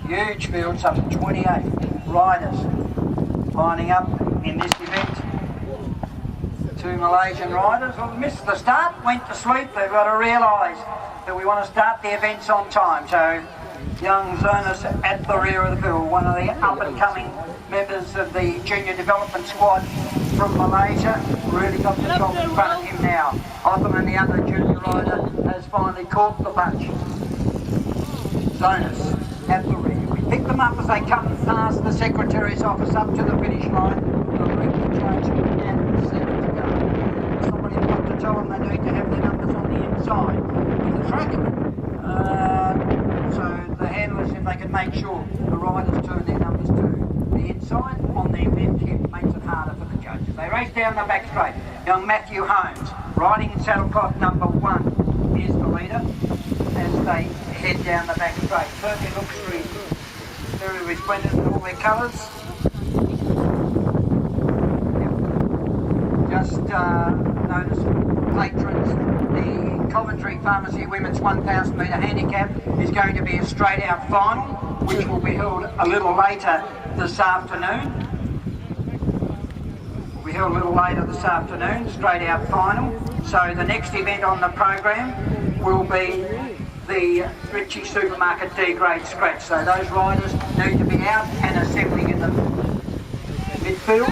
Huge field, some 28 riders lining up in this event. Two Malaysian riders who missed the start, went to sleep. They've got to realise that we want to start the events on time. So young Zonas at the rear of the field, one of the up-and-coming members of the junior development squad from Malaysia, really got the job in front of him now. Othman, the other junior rider, has finally caught the bunch. Zonas at the rear. We pick them up as they come past the Secretary's office up to the finish line. We'll bring the judge and 7 to go. Somebody's got to tell them they need to have their numbers on the inside of the track. So the handlers, if they can make sure the riders turn their numbers to the inside on their left hip, makes it harder for the judges. They race down the back straight. Young Matthew Holmes, riding in saddle cloth number 1, is the leader as they head down the back straight. Certainly looks very resplendent in all their colours. Just notice patrons, the Coventry Pharmacy Women's 1,000 metre handicap is going to be a straight out final, which will be held a little later this afternoon. Straight out final. So the next event on the program will be the Ritchie Supermarket D-grade scratch. So those riders need to be out and assembling in the midfield.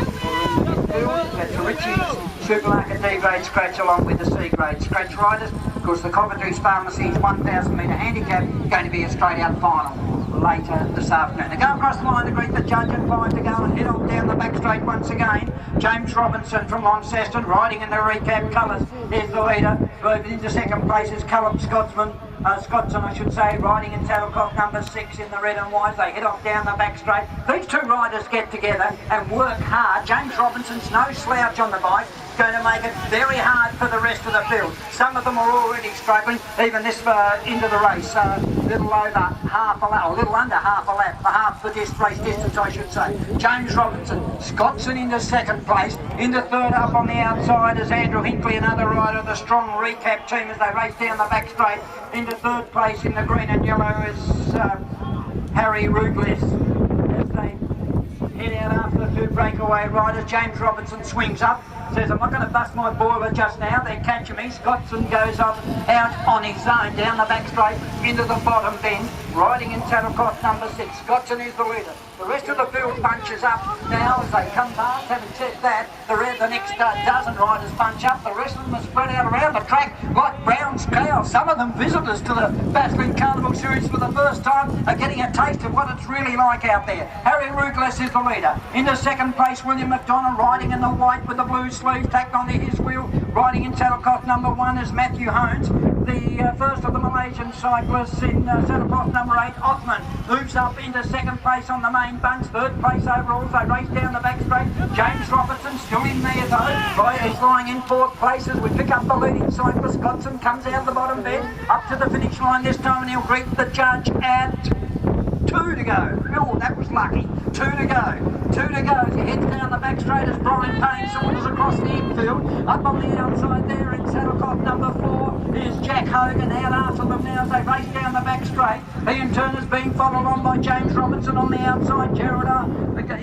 That's the Ritchie Supermarket D-grade scratch along with the C-grade scratch riders. Of course, the Coventry Pharmacy's 1,000 metre handicap is going to be a straight out final later this afternoon. They go across the line to greet the judge at 5 to go and head on down the back straight once again. James Robinson from Launceston riding in the recap colours is the leader. Moving into second place is Callum Scotsman. Scotson, I should say, riding in saddle cloth number 6 in the red and white. They head off down the back straight. These two riders get together and work hard. James Robinson's no slouch on the bike. Going to make it very hard for the rest of the field. Some of them are already struggling, even this into the race. Little over half a lap, or a little under half a lap, for half the race distance, I should say. James Robinson, Scottson into second place. Into third up on the outside is Andrew Hinkley, another rider of the strong recap team as they race down the back straight. Into third place in the green and yellow is Harry Rootlis. As they head out after the two breakaway riders, James Robinson swings up. Says, I'm not going to bust my boiler just now, they're catching me. Scottson goes up, out on his own, down the back straight, into the bottom bend, riding in saddle cloth number 6. Scottson is the leader. The rest of the field bunches up now as they come past. Having said that, the next dozen riders bunch up. The rest of them are spread out around the track like Brown's cows. Some of them visitors to the Battling Carnival Series for the first time are getting a taste of what it's really like out there. Harry Rootlis is the leader. Into second place, William McDonald riding in the white with the blue sleeves tacked onto his wheel. Riding in saddle cloth number 1 is Matthew Holmes. The first of the Malaysian cyclists in saddle cloth number 8, Othman, moves up into second place on the main bunch. Third place overall as they race down the back straight. James Robinson still in there though. He's lying in fourth place as we pick up the leading cyclist. Scottson comes out the bottom bend up to the finish line this time, and he'll greet the judge at 2 to go. Oh, that was lucky. 2 to go. 2 to go as he heads down the back straight as Brian Payne saunters across the infield. Up on the outside there in saddle cloth number 4 is Jack Hogan out after them now as they race down the back straight. Ian Turner's being followed on by James Robinson on the outside. Gerald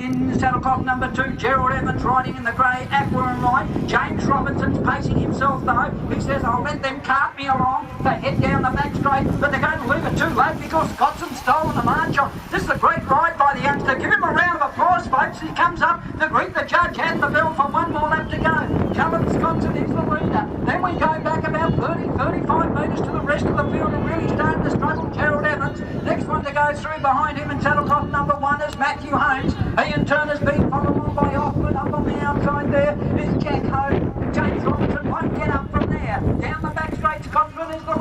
in saddle cloth number 2. Gerald Evans riding in the grey aqua and white. James Robinson's pacing himself though. He says, I'll let them cart me along. They head down the back straight, but they're going to leave it too late because Scotson's stolen the march on. This is a great ride by the youngster. Give him a round of applause, folks. He comes up to greet the judge and the bell for one more lap to go. Callum Scottson is the leader. Then we go back about 30-35 metres to the rest of the field and really starting to struggle. Gerald Evans, next one to go through behind him in saddle cloth number 1 is Matthew Holmes. Ian Turner's been followed on by Hoffman. Up on the outside there is Jack Hogue. James Robinson won't get up from there. Down the back straight, Scotsman is the